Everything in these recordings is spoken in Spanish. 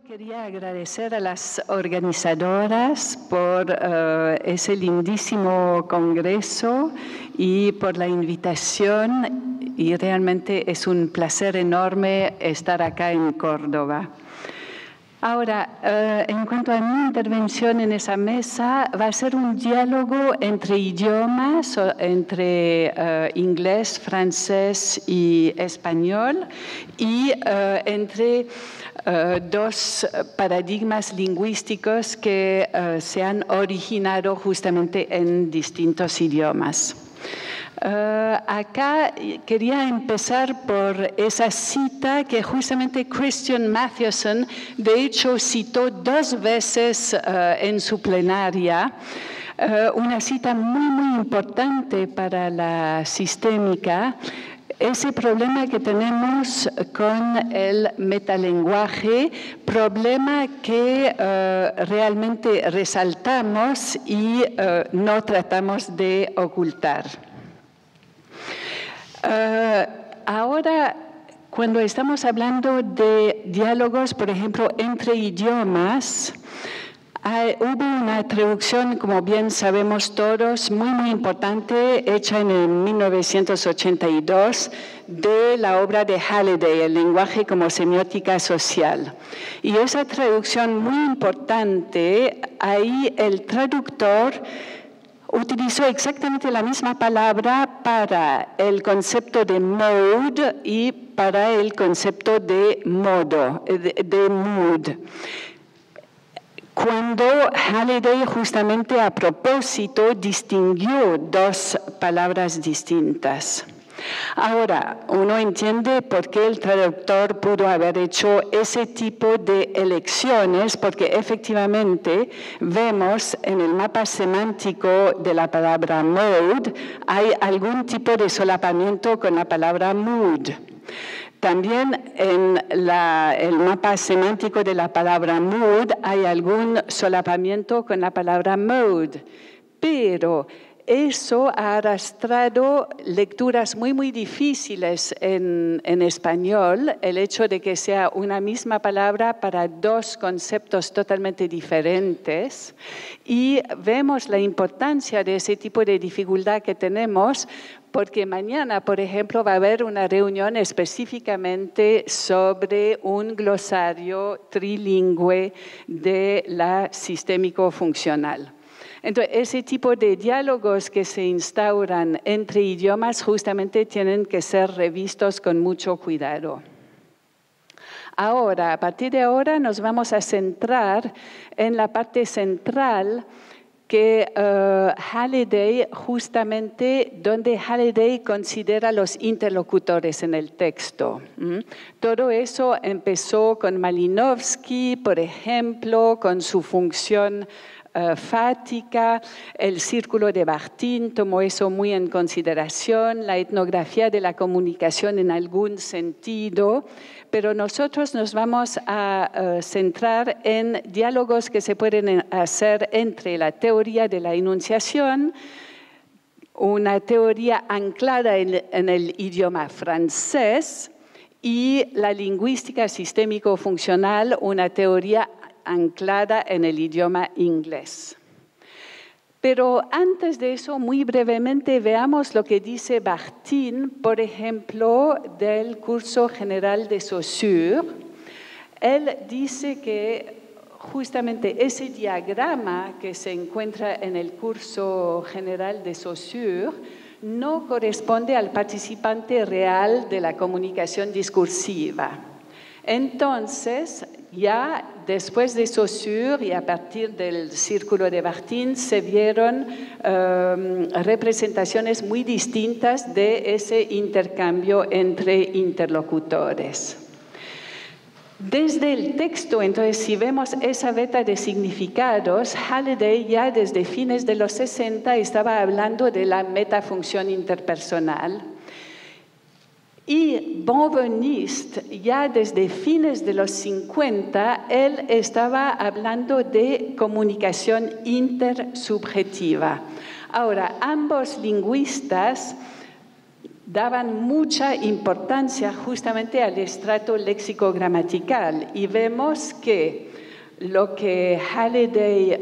Quería agradecer a las organizadoras por ese lindísimo congreso y por la invitación, y realmente es un placer enorme estar acá en Córdoba. Ahora, en cuanto a mi intervención en esa mesa, va a ser un diálogo entre idiomas, entre inglés, francés y español, y entre dos paradigmas lingüísticos que se han originado justamente en distintos idiomas. Acá quería empezar por esa cita que justamente Christian Mathewson, de hecho, citó 2 veces en su plenaria, una cita muy importante para la sistémica. Ese problema que tenemos con el metalenguaje, problema que realmente resaltamos y no tratamos de ocultar. Ahora, cuando estamos hablando de diálogos, por ejemplo, entre idiomas, hubo una traducción, como bien sabemos todos, muy importante, hecha en 1982, de la obra de Halliday, El lenguaje como semiótica social. Y esa traducción muy importante, ahí el traductor utilizó exactamente la misma palabra para el concepto de mode y para el concepto de modo, de mood. Cuando Halliday justamente a propósito distinguió 2 palabras distintas. Ahora, uno entiende por qué el traductor pudo haber hecho ese tipo de elecciones, porque efectivamente vemos en el mapa semántico de la palabra mode, hay algún tipo de solapamiento con la palabra mood. También en el mapa semántico de la palabra mood hay algún solapamiento con la palabra mode, pero eso ha arrastrado lecturas muy difíciles en español, el hecho de que sea una misma palabra para 2 conceptos totalmente diferentes, y vemos la importancia de ese tipo de dificultad que tenemos, porque mañana, por ejemplo, va a haber una reunión específicamente sobre un glosario trilingüe de la sistémico-funcional. Entonces, ese tipo de diálogos que se instauran entre idiomas justamente tienen que ser revistos con mucho cuidado. Ahora, a partir de ahora nos vamos a centrar en la parte central que Halliday, justamente donde Halliday considera los interlocutores en el texto. Todo eso empezó con Malinowski, por ejemplo, con su función fática, el círculo de Barthes tomó eso muy en consideración, la etnografía de la comunicación en algún sentido, pero nosotros nos vamos a centrar en diálogos que se pueden hacer entre la teoría de la enunciación, una teoría anclada en el idioma francés, y la lingüística sistémico-funcional, una teoría anclada en el idioma inglés. Pero antes de eso, muy brevemente, veamos lo que dice Barthes, por ejemplo, del curso general de Saussure. Él dice que justamente ese diagrama que se encuentra en el curso general de Saussure no corresponde al participante real de la comunicación discursiva. Entonces, ya después de Saussure y a partir del círculo de Barthes se vieron representaciones muy distintas de ese intercambio entre interlocutores. Desde el texto, entonces, si vemos esa beta de significados, Halliday ya desde fines de los 60 estaba hablando de la metafunción interpersonal. Y Benveniste, ya desde fines de los 50, él estaba hablando de comunicación intersubjetiva. Ahora, ambos lingüistas daban mucha importancia justamente al estrato léxico-gramatical y vemos que lo que Halliday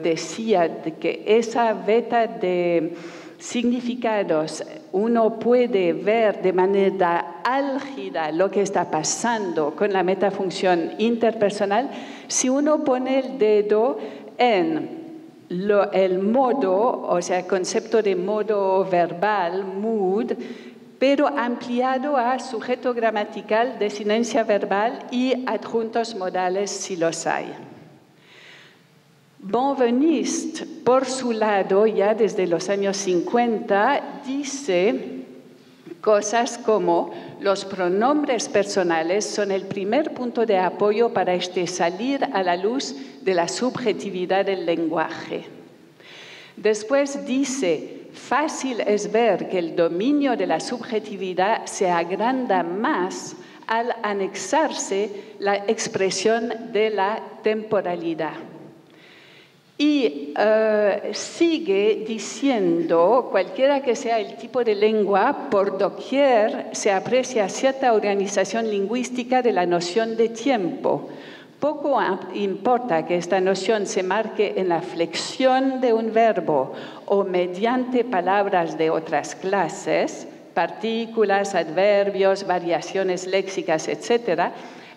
decía, de que esa veta de significados uno puede ver de manera álgida lo que está pasando con la metafunción interpersonal si uno pone el dedo en el modo, o sea, el concepto de modo verbal, mood, pero ampliado a sujeto gramatical, desinencia verbal y adjuntos modales si los hay. Benveniste, por su lado, ya desde los años 50, dice cosas como los pronombres personales son el primer punto de apoyo para salir a la luz de la subjetividad del lenguaje. Después dice, fácil es ver que el dominio de la subjetividad se agranda más al anexarse la expresión de la temporalidad. Y sigue diciendo, cualquiera que sea el tipo de lengua, por doquier se aprecia cierta organización lingüística de la noción de tiempo. Poco importa que esta noción se marque en la flexión de un verbo o mediante palabras de otras clases, partículas, adverbios, variaciones léxicas, etc.,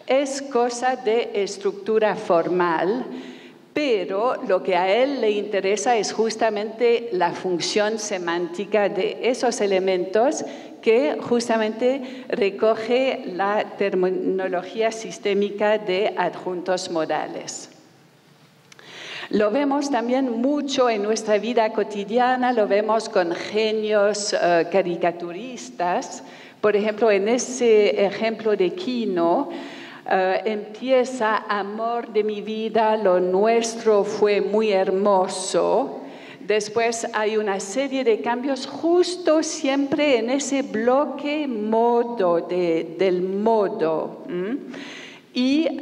es cosa de estructura formal, pero lo que a él le interesa es justamente la función semántica de esos elementos que justamente recoge la terminología sistémica de adjuntos modales. Lo vemos también mucho en nuestra vida cotidiana, lo vemos con genios caricaturistas. Por ejemplo, en ese ejemplo de Quino, empieza, amor de mi vida, lo nuestro fue muy hermoso. Después hay una serie de cambios justo siempre en ese bloque modo, del modo. Y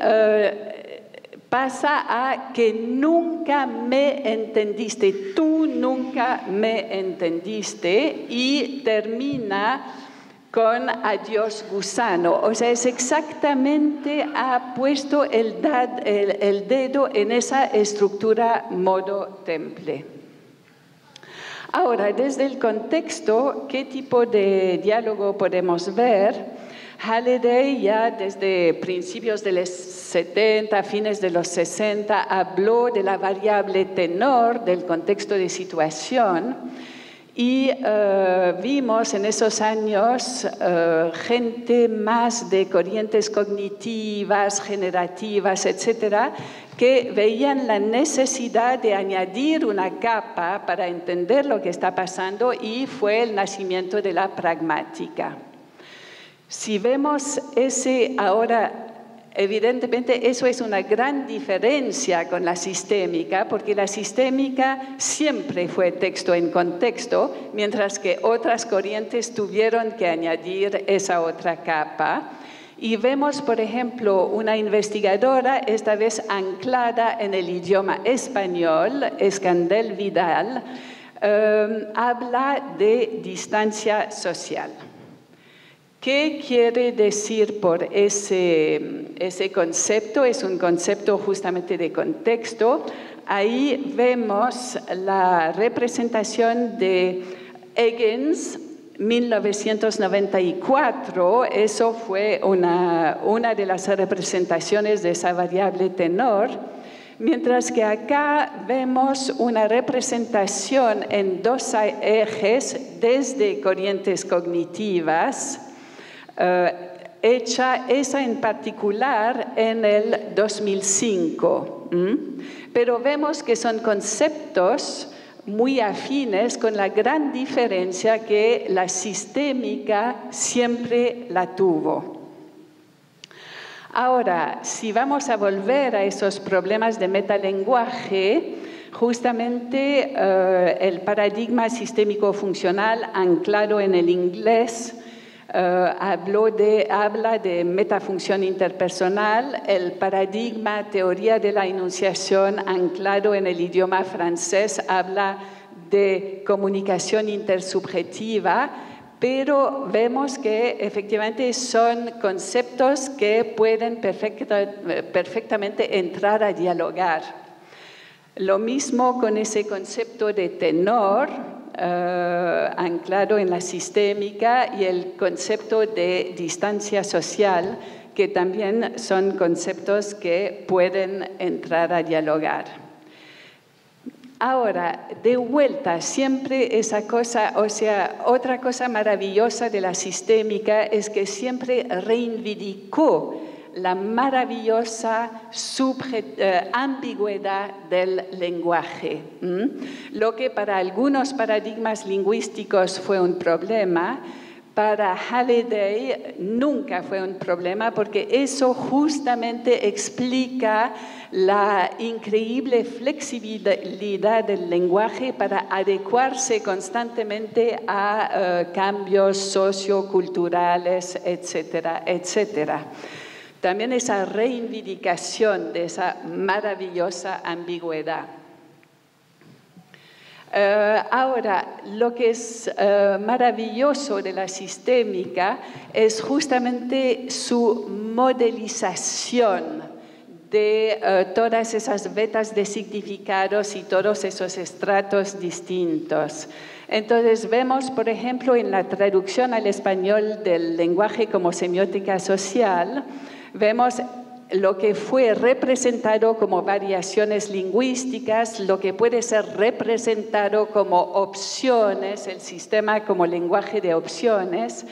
pasa a que nunca me entendiste, tú nunca me entendiste, y termina con adiós gusano. O sea, es exactamente, ha puesto el dedo en esa estructura modo-temple. Ahora, desde el contexto, ¿qué tipo de diálogo podemos ver? Halliday ya desde principios de los 70, fines de los 60, habló de la variable tenor, del contexto de situación, y vimos en esos años gente más de corrientes cognitivas, generativas, etcétera, que veían la necesidad de añadir una capa para entender lo que está pasando, y fue el nacimiento de la pragmática. Si vemos ese ahora, evidentemente eso es una gran diferencia con la sistémica, porque la sistémica siempre fue texto en contexto, mientras que otras corrientes tuvieron que añadir esa otra capa. Y vemos, por ejemplo, una investigadora, esta vez anclada en el idioma español, Escandel Vidal, habla de distancia social. ¿Qué quiere decir por ese concepto? Es un concepto justamente de contexto. Ahí vemos la representación de Higgins, 1994, eso fue una de las representaciones de esa variable tenor, mientras que acá vemos una representación en dos ejes desde corrientes cognitivas, hecha esa en particular en el 2005. Pero vemos que son conceptos muy afines, con la gran diferencia que la sistémica siempre la tuvo. Ahora, si vamos a volver a esos problemas de metalenguaje, justamente el paradigma sistémico-funcional anclado en el inglés habla de metafunción interpersonal. El paradigma teoría de la enunciación anclado en el idioma francés habla de comunicación intersubjetiva, pero vemos que efectivamente son conceptos que pueden perfectamente entrar a dialogar. Lo mismo con ese concepto de tenor, anclado en la sistémica, y el concepto de distancia social, que también son conceptos que pueden entrar a dialogar. Ahora, de vuelta, siempre esa cosa, o sea, otra cosa maravillosa de la sistémica es que siempre reivindicó la maravillosa ambigüedad del lenguaje. Lo que para algunos paradigmas lingüísticos fue un problema, para Halliday nunca fue un problema, porque eso justamente explica la increíble flexibilidad del lenguaje para adecuarse constantemente a cambios socioculturales, etcétera, etcétera. También esa reivindicación de esa maravillosa ambigüedad. Ahora, lo que es maravilloso de la sistémica es justamente su modelización de todas esas vetas de significados y todos esos estratos distintos. Entonces vemos, por ejemplo, en la traducción al español del lenguaje como semiótica social, vemos lo que fue representado como variaciones lingüísticas, lo que puede ser representado como opciones, el sistema como lenguaje de opciones,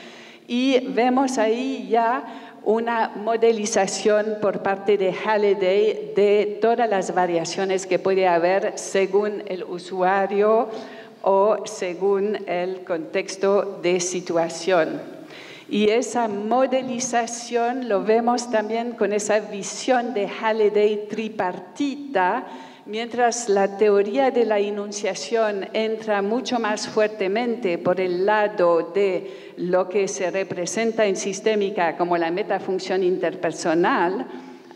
y vemos ahí ya una modelización por parte de Halliday de todas las variaciones que puede haber según el usuario o según el contexto de situación. Y esa modelización lo vemos también con esa visión de Halliday tripartita, mientras la teoría de la enunciación entra mucho más fuertemente por el lado de lo que se representa en sistémica como la metafunción interpersonal.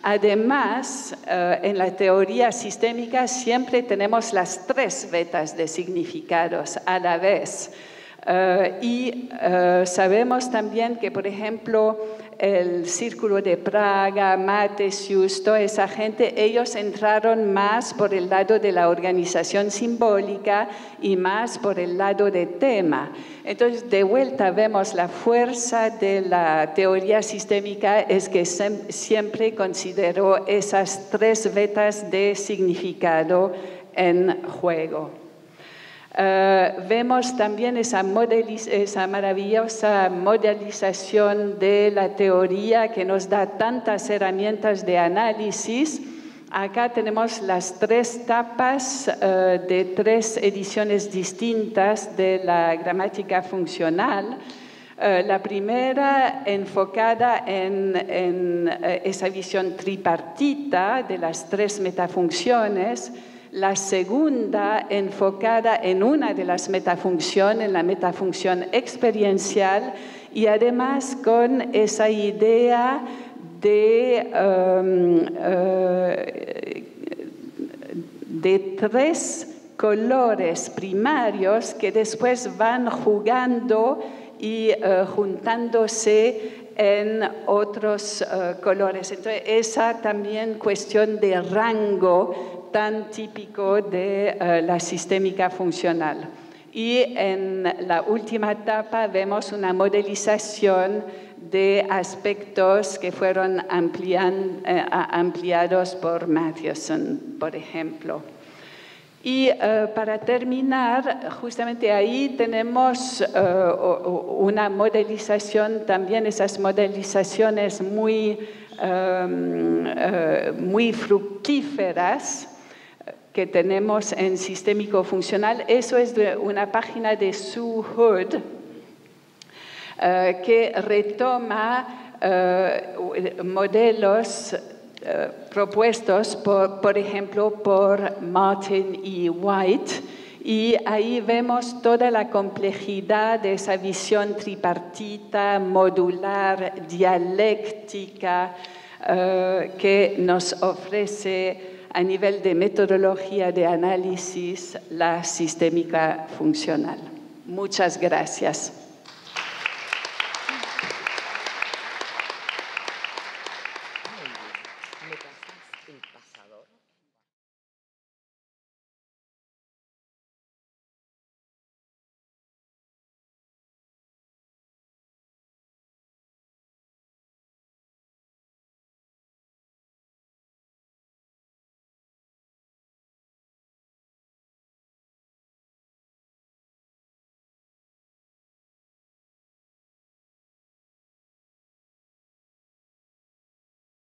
Además, en la teoría sistémica siempre tenemos las tres vetas de significados a la vez. Sabemos también que, por ejemplo, el Círculo de Praga, Matthius, toda esa gente, ellos entraron más por el lado de la organización simbólica y más por el lado de tema. Entonces, de vuelta vemos la fuerza de la teoría sistémica es que siempre consideró esas tres vetas de significado en juego. Vemos también esa maravillosa modelización de la teoría que nos da tantas herramientas de análisis. Acá tenemos las tres tapas de tres ediciones distintas de la gramática funcional. La primera enfocada en esa visión tripartita de las tres metafunciones. La segunda enfocada en una de las metafunciones, en la metafunción experiencial, y además con esa idea de tres colores primarios que después van jugando y juntándose en otros colores. Entonces, esa también cuestión de rango tan típico de la sistémica funcional. Y en la última etapa vemos una modelización de aspectos que fueron ampliados por Matthiasson, por ejemplo. Y para terminar, justamente ahí tenemos una modelización, también esas modelizaciones muy fructíferas que tenemos en sistémico funcional. Eso es de una página de Sue Hood que retoma modelos propuestos, por ejemplo, por Martin y White, y ahí vemos toda la complejidad de esa visión tripartita, modular, dialéctica, que nos ofrece a nivel de metodología de análisis la sistémica funcional. Muchas gracias.